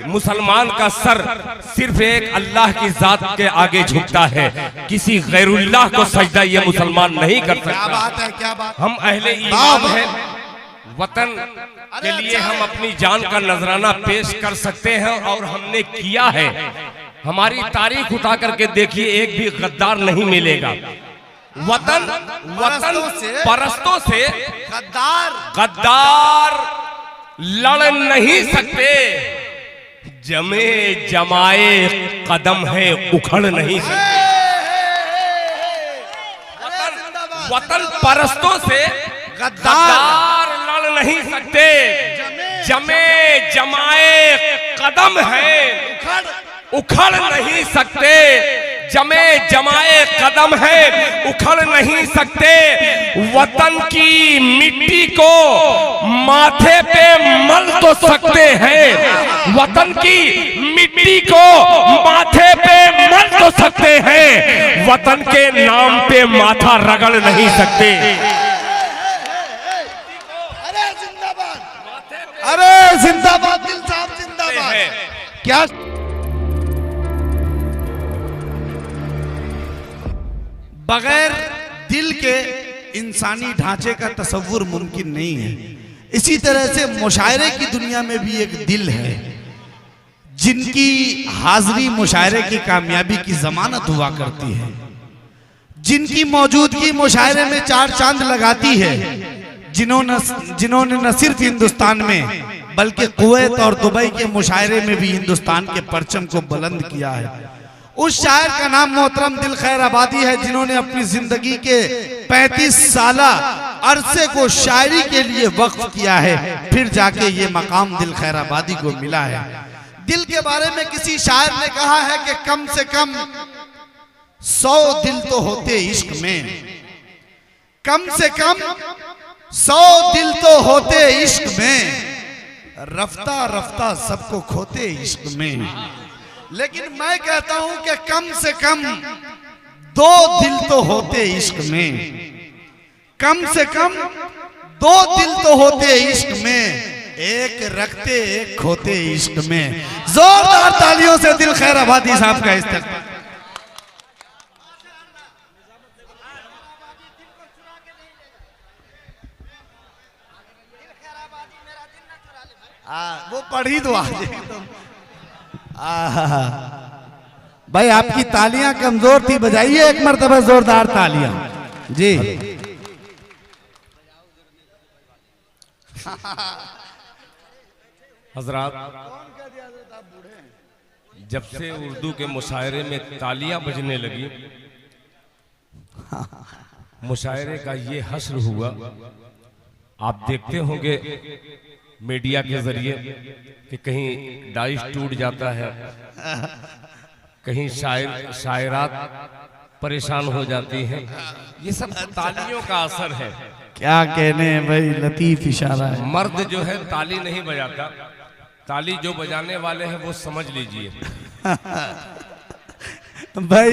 मुसलमान का सर सिर्फ एक अल्लाह की जात के आगे झुकता है, किसी गैरुल्लाह को सजदा ये मुसलमान नहीं कर सकता। क्या बात है, क्या बात। हम अहले ईमान हैं, वतन के लिए हम अपनी जान का नजराना पेश कर सकते हैं और हमने किया है। हमारी तारीख उठा करके देखिए, एक भी गद्दार नहीं मिलेगा। वतन परस्तों से गद्दार लड़ नहीं सकते, जमे जमाए कदम है उखड़ नहीं सकते। वतन परस्तों से गद्दार लड़ नहीं सकते, जमे जमाए कदम है उखड़ नहीं सकते, जमे जमाए कदम है उखड़ नहीं सकते। वतन की मिट्टी को माथे पे मल तो सकते हैं, वतन की मिट्टी को माथे पे मल तो सकते हैं, वतन के नाम पे माथा रगड़ नहीं सकते। अरे जिंदाबाद दिल साहब, जिंदाबाद। क्या बगैर दिल के इंसानी ढांचे का तसव्वुर मुमकिन नहीं है। इसी तरह से मुशायरे की दुनिया में भी एक दिल है, जिनकी हाजिरी मुशायरे की कामयाबी की जमानत हुआ करती है, जिनकी मौजूदगी मुशायरे में चार चांद लगाती है, जिन्होंने न सिर्फ हिंदुस्तान में बल्कि कुवैत और दुबई के मुशायरे में भी हिंदुस्तान के परचम को बुलंद किया है। उस शायर का नाम मोहतरम दिल खैर आबादी है, जिन्होंने अपनी जिंदगी के 35 साला अरसे को शायरी के लिए वक्फ किया है, फिर जाके ये मकाम दिल खैर आबादी को मिला है। दिल के बारे में किसी शायर ने कहा है कि कम से कम 100 दिल तो होते इश्क में, कम से कम 100 दिल तो होते इश्क में, रफ्ता रफ्ता सबको खोते इश्क में। लेकिन मैं कहता हूं कि कम से कम 2 दिल तो होते इश्क में, कम से कम 2 दिल तो होते इश्क में, एक रखते एक खोते इश्क में। जोरदार तालियों से दिल खैर आबादी साहब का इस्तेमाल। वो पढ़ी दो आज। भाई आपकी तालियां कमजोर थी, बजाइए एक मर्तबा जोरदार तालियां जी। हजरात, जब से उर्दू के मुशायरे में तालियां बजने लगी, मुशायरे का ये हश्र हुआ। आप देखते होंगे मीडिया के जरिए कि कहीं डाइश टूट जाता है, कहीं शायरात परेशान हो जाती हैं। ये सब तालियों का असर है। क्या कहने भाई, लतीफ इशारा है। मर्द जो है ताली नहीं बजाता, ताली जो बजाने वाले हैं वो समझ लीजिए। भाई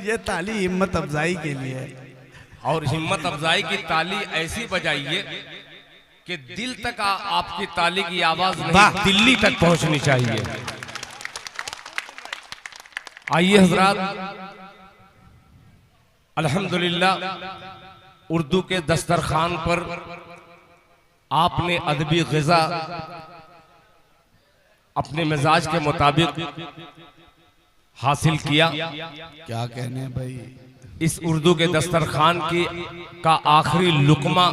ये ताली हिम्मत अफजाई के लिए है, और हिम्मत अफजाई की ताली ऐसी बजाइए कि दिल तक आपकी ताली की आवाज नहीं, दिल्ली तक पहुंचनी चाहिए। आइए हजरात, अल्हम्दुलिल्लाह उर्दू के दस्तरखान पर आपने अदबी ग़िज़ा अपने मिजाज के मुताबिक हासिल किया। क्या कहने भाई, इस उर्दू के दस्तरखान की का आखिरी लुकमा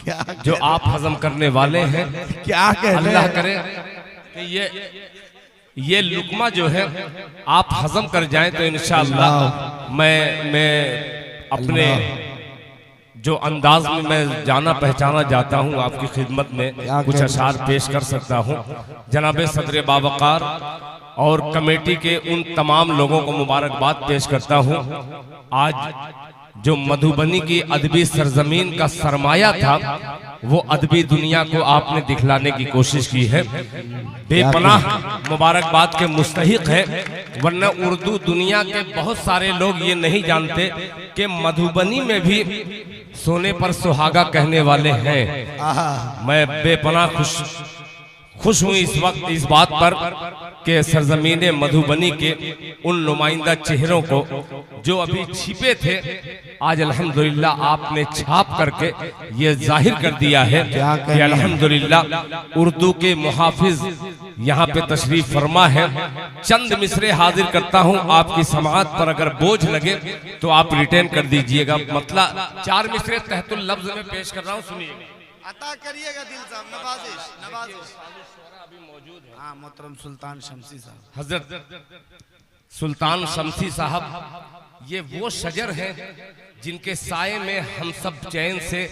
क्या जो आप हजम करने वाले हैं, क्या कहने, अल्लाह करे कि ये लुकमा जो है आप हजम कर जाएं तो इंशाअल्लाह मैं अपने जो अंदाज में मैं जाना पहचाना जाता हूं आपकी खिदमत में कुछ अशार पेश कर सकता हूं। जनाब सदर बावकार और कमेटी के उन तमाम लोगों को मुबारकबाद पेश करता हूं। आज जो मधुबनी की अदबी सरजमीन का सरमाया था, वो अदबी दुनिया को आपने दिखलाने की कोशिश की है। बेपनाह मुबारकबाद के मुस्तहिक है, वरना उर्दू दुनिया के बहुत सारे लोग ये नहीं जानते कि मधुबनी में भी सोने पर सुहागा कहने वाले हैं। मैं बेपनाह खुश हुई इस वक्त इस बात पर कि सरजमीन मधुबनी के उन नुमाइंदा चेहरों को जो अभी छिपे थे, आज अल्हम्दुलिल्लाह आपने छाप करके ये जाहिर कर दिया है कि अल्हम्दुलिल्लाह उर्दू के मुहाफिज यहाँ पे तशरीफ फरमा है। चंद मिसरे हाजिर करता हूँ, आपकी समाअत पर अगर बोझ लगे तो आप रिटेन कर दीजिएगा। मतलब 4 मिसरे तहतुल लफ्ज में पेश कर रहा हूँ, सुनिएगा। अता करिएगा दिल साहब, नवाजिश नवाजिश अभी मौजूद है। हाँ, मोहतरम सुल्तान शमसी साहब, हजरत सुल्तान शमसी साहब ये वो शजर हैं जिनके साये में हम सब चैन से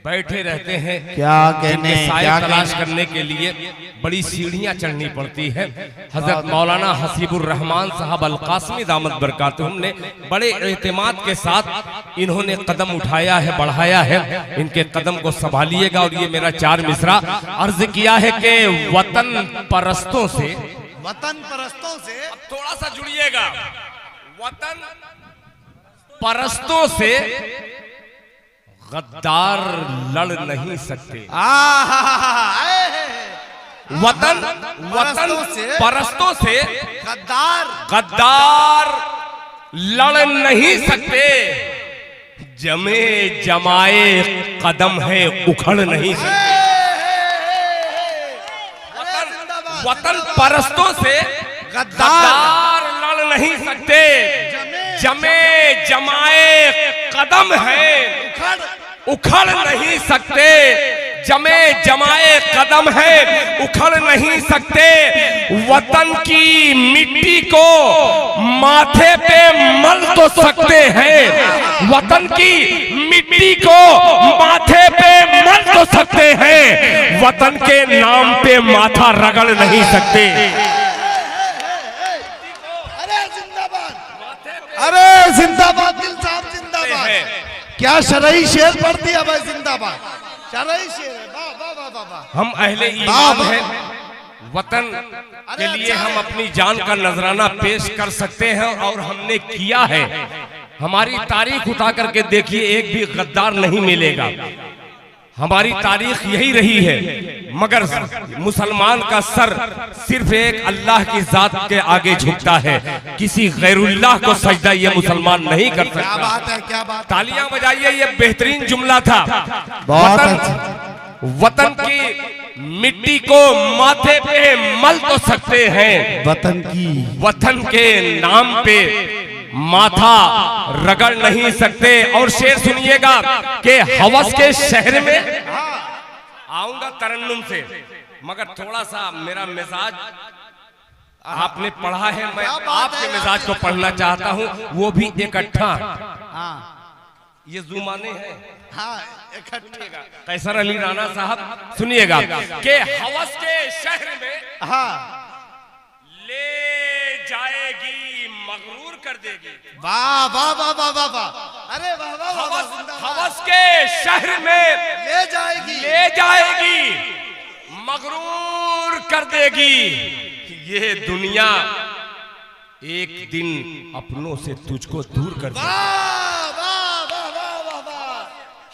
बैठे रहते हैं। क्या कहने, साये तलाश करने के लिए बड़ी सीढ़ियां चढ़नी पड़ती है। हजरत मौलाना हसीबुर रहमान साहब अल कासमी दामत बरकातुहुम ने बड़े एहतिमाद के साथ इन्होंने कदम उठाया है, बढ़ाया है। इनके कदम को संभालिएगा। और ये मेरा 4 मिसरा अर्ज किया है कि वतन परस्तों से, वतन परस्तों से थोड़ा सा जुड़िएगा, वतन परस्तों से गद्दार लड़ नहीं सकते। वतन परस्तों से गद्दार लड़ नहीं सकते। जमे जमाए कदम है उखड़ नहीं सकते। वतन परस्तों से गद्दार लड़ नहीं सकते। जमे जमाए कदम है उखड़ नहीं सकते। जमे जमाए कदम है उखड़ नहीं सकते। वतन की मिट्टी को माथे पे मल तो सकते हैं। वतन की मिट्टी को माथे पे मल तो सकते हैं। वतन के नाम पे माथा रगड़ नहीं सकते। अरे जिंदाबाद दिल साहब, जिंदाबाद। क्या शरई शेर पढ़ दिया भाई, जिंदाबाद। शरई शेर है, वाह वाह वाह वाह। हम अहले ईमान हैं, वतन के लिए हम अपनी जान का नजराना पेश कर सकते हैं और हमने किया है। हमारी तारीख उठा करके देखिए, एक भी गद्दार नहीं मिलेगा। हमारी तारीख यही रही है। मगर मुसलमान का सर सिर्फ एक अल्लाह की जात के आगे झुकता है, किसी गैरुल्लाह को सजदा ये मुसलमान नहीं कर सकता। क्या बात है, क्या बात। तालियां बजाइए, ये बेहतरीन जुमला था। वतन की मिट्टी को माथे पे मल तो सकते हैं, वतन के नाम पे माथा रगड़ नहीं सकते। और शेर सुनिएगा कि हवस के शहर में आऊंगा तरन्नुम से, मगर थोड़ा सा मेरा मिजाज आपने पढ़ा है, मैं आपके मिजाज को पढ़ना चाहता हूं, वो भी इकट्ठा। ये जुमाने हैं, इकट्ठा। कैसर अली राणा साहब सुनिएगा कि हवस के शहर में ले जाएगी मगरूर कर देगी। वाह वाह वाह वाह वाह वाह। अरे वाह वाह। हवस के शहर में ले जाएगी मगरूर कर देगी। ये दुनिया एक दिन अपनों से तुझको दूर कर देगी।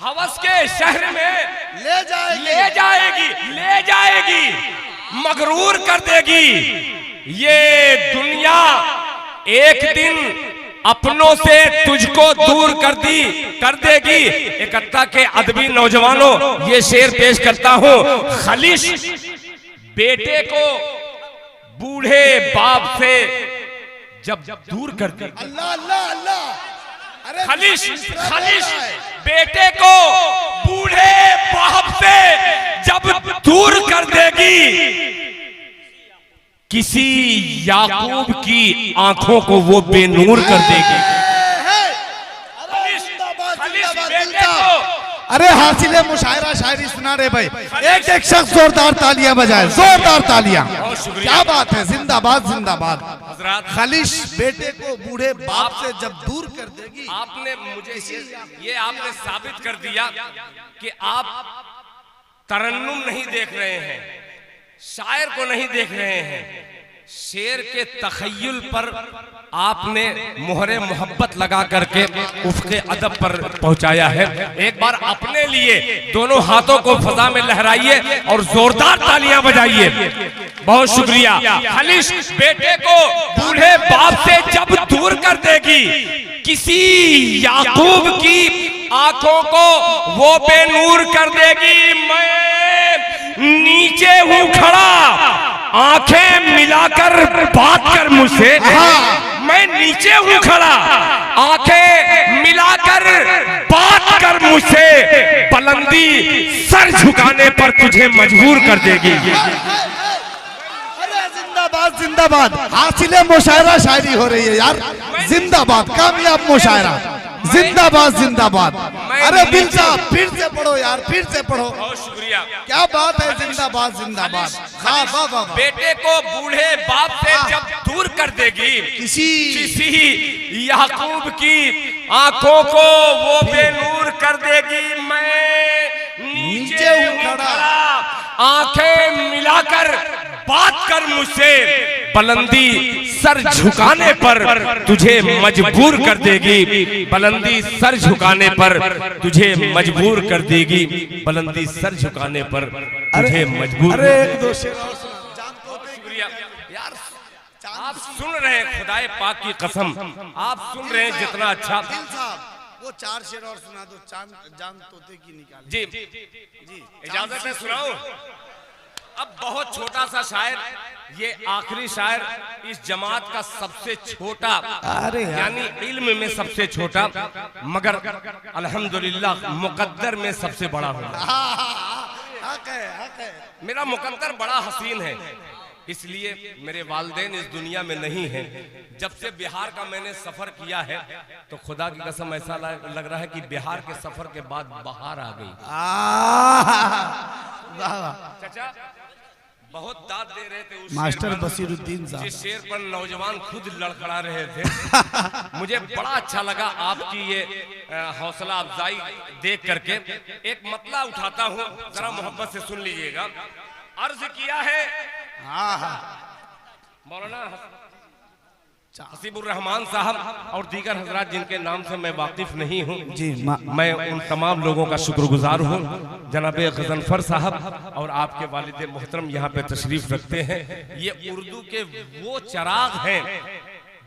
हवस के शहर में ले जाएगी मगरूर कर देगी। ये दुनिया एक दिन अपनों से तुझको दूर कर देगी। इकट्ठा के अदबी नौजवानों, ये शेर पेश करता हूं। खलिश बेटे को बूढ़े बाप से जब दूर कर दी। अल्लाह अल्लाह अल्लाह। अरे खलिश बेटे को बूढ़े बाप से जब दूर कर देगी, किसी याकूब की आंखों को वो बेनूर कर देगी। अरे हासिले मुशायरा शायरी सुना रहे भाई, एक एक शख्स जोरदार तालियां बजाए, जोरदार तालियां। क्या बात है, जिंदाबाद जिंदाबाद। खलिश बेटे को बूढ़े बाप से जब दूर कर देगी। आपने मुझे ये आपने साबित कर दिया कि आप तरन्नुम नहीं देख रहे हैं, शायर को नहीं देख रहे हैं। शेर के तखय्युल पर आपने मोहरे मोहब्बत लगा करके उफ़क़े अदब पर पहुंचाया है। एक बार अपने लिए दोनों हाथों को फजा में लहराइए और जोरदार तालियां बजाइए। बहुत शुक्रिया। खलीश बेटे को बूढ़े बाप से जब दूर कर देगी, किसी याकूब की आंखों को वो बेनूर कर देगी। मैं नीचे हूं खड़ा, आंखें मिलाकर बात कर मुझसे। मैं नीचे हूं खड़ा, आंखें मिलाकर बात कर मुझसे। बुलंदी सर झुकाने पर तुझे मजबूर कर देगी। अरे जिंदाबाद जिंदाबाद, हासिले मुशायरा शायरी हो रही है यार। जिंदाबाद, कामयाब मुशायरा, जिंदाबाद जिंदाबाद। अरे दिल साहब फिर से पढ़ो यार, फिर से पढ़ो। बहुत शुक्रिया। क्या बात है, जिंदाबाद जिंदाबाद। वाह वाह वाह। बेटे को बूढ़े बाप से जब दूर कर देगी, किसी याकूब की आंखों को वो बेनूर कर देगी। मैं नीचे हूं खड़ा, आंखें मिलाकर बात कर मुझसे। बुलंदी सर झुकाने पर तुझे मजबूर कर देगी। बुलंदी सर झुकाने पर तुझे मजबूर कर देगी। बुलंदी सर झुकाने पर तुझे मजबूर। अरे एक दो शेर और सुना। शुक्रिया यार, आप सुन रहे हैं, खुदाए पाक की कसम आप सुन रहे हैं जितना अच्छा। दिल साहब वो 4 शेर और सुना दो, जान तोते की निकाली। जी जी, इजाजत है, सुनाऊं? अब बहुत छोटा सा शायर, ये आखिरी शायर इस जमात का सबसे छोटा, यानी इल्म में सबसे छोटा, मगर अल्हम्दुलिल्लाह मुकद्दर में सबसे बड़ा हूँ। हक है, हक है। मेरा मुकद्दर बड़ा हसीन है, इसलिए मेरे वालिदैन इस दुनिया में नहीं हैं। जब से बिहार का मैंने सफर किया है तो खुदा की कसम ऐसा लग रहा है कि बिहार के सफर के बाद बाहर आ गई। चाचा बहुत दाद दे रहे थे उस मास्टर बसीरुद्दीन साहब, जिस शेर पर नौजवान खुद लड़खड़ा रहे थे। मुझे बड़ा अच्छा लगा आपकी ये हौसला अफजाई देख करके। एक मतला उठाता हूँ, जरा मोहब्बत से सुन लीजिएगा। अर्ज किया है मौलाना हसीबुर रहमान साहब और दीगर हजरात जिनके नाम से मैं वाकिफ नहीं हूँ जी, मैं उन तमाम लोगों का शुक्रगुजार हूँ। जनाब गजनफर साहब और आपके वालिद मोहतरम यहाँ पे तशरीफ रखते हैं। ये उर्दू के वो चिराग हैं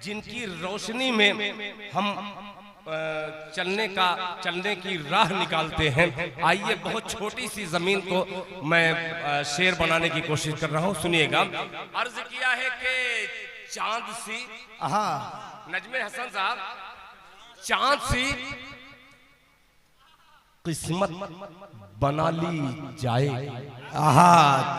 जिनकी रोशनी में हम चलने की राह निकालते हैं। आइए बहुत छोटी सी जमीन को मैं शेर बनाने की कोशिश कर रहा हूँ, सुनिएगा। अर्ज किया है कि चांद सी, नजमे हसन साहब, चांद सी किस्मत बना ली जाए।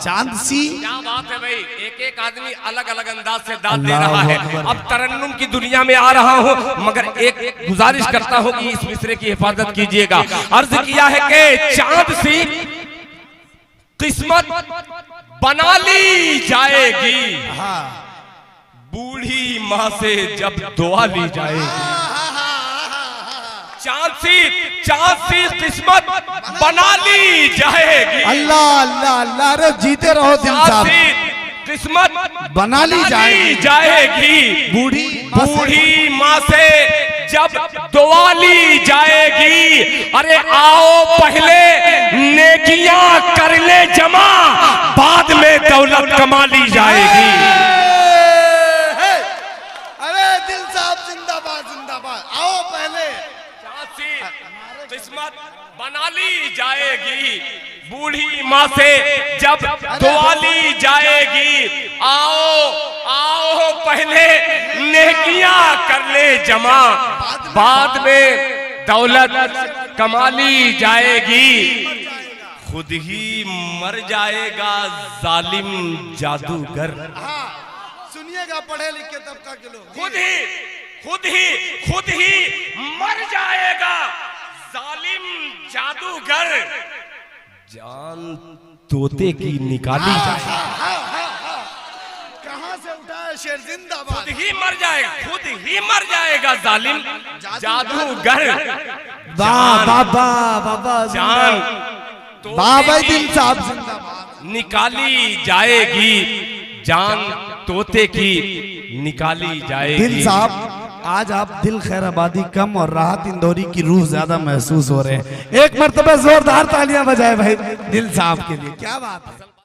चांद सी, क्या बात है भाई। एक एक आदमी अलग अलग अंदाज से दाद दे रहा है। अब तरन्नुम की दुनिया में आ रहा हूँ, मगर एक गुजारिश करता हूँ कि इस मिसरे की हिफाजत कीजिएगा। अर्ज किया है कि चांद सी किस्मत बना ली जाएगी, बूढ़ी माँ से जब दुआ ली जाएगी। चांद सी किस्मत बना ली जाएगी। अल्लाह अल्लाह अल्लाह, रे जीते रहो दिल साहब। किस्मत बना ली जाएगी, बूढ़ी माँ से जब दुआ ली जाएगी। अरे आओ पहले नेकियां कर ले जमा, बाद में दौलत कमा ली जाएगी। आओ पहले किस्मत बना ली जाएगी, बूढ़ी माँ से जब दुआ ली जाएगी। आओ आओ पहले नेकियां कर ले जमा, बाद में दौलत कमा ली जाएगी। खुद ही मर जाएगा जालिम जादूगर। सुनिएगा पढ़े लिखे तबका के लोग, खुद ही मर जाएगा जालिम जादूगर। जान तोते की निकाली जाएगी। कहां से उठा है शेर? जिंदाबाद। खुद ही मर जाएगा जालिम जादूगर। बाबा जान बाबा दिल साहब जिंदाबाद। निकाली जाएगी, जान तोते की निकाली जाएगी। दिल साहब, आज आप दिल खैराबादी कम और राहत इंदौरी की रूह ज्यादा महसूस हो रहे हैं। एक मर्तबा जोरदार तालियां बजाए भाई दिल साहब के लिए, क्या बात है।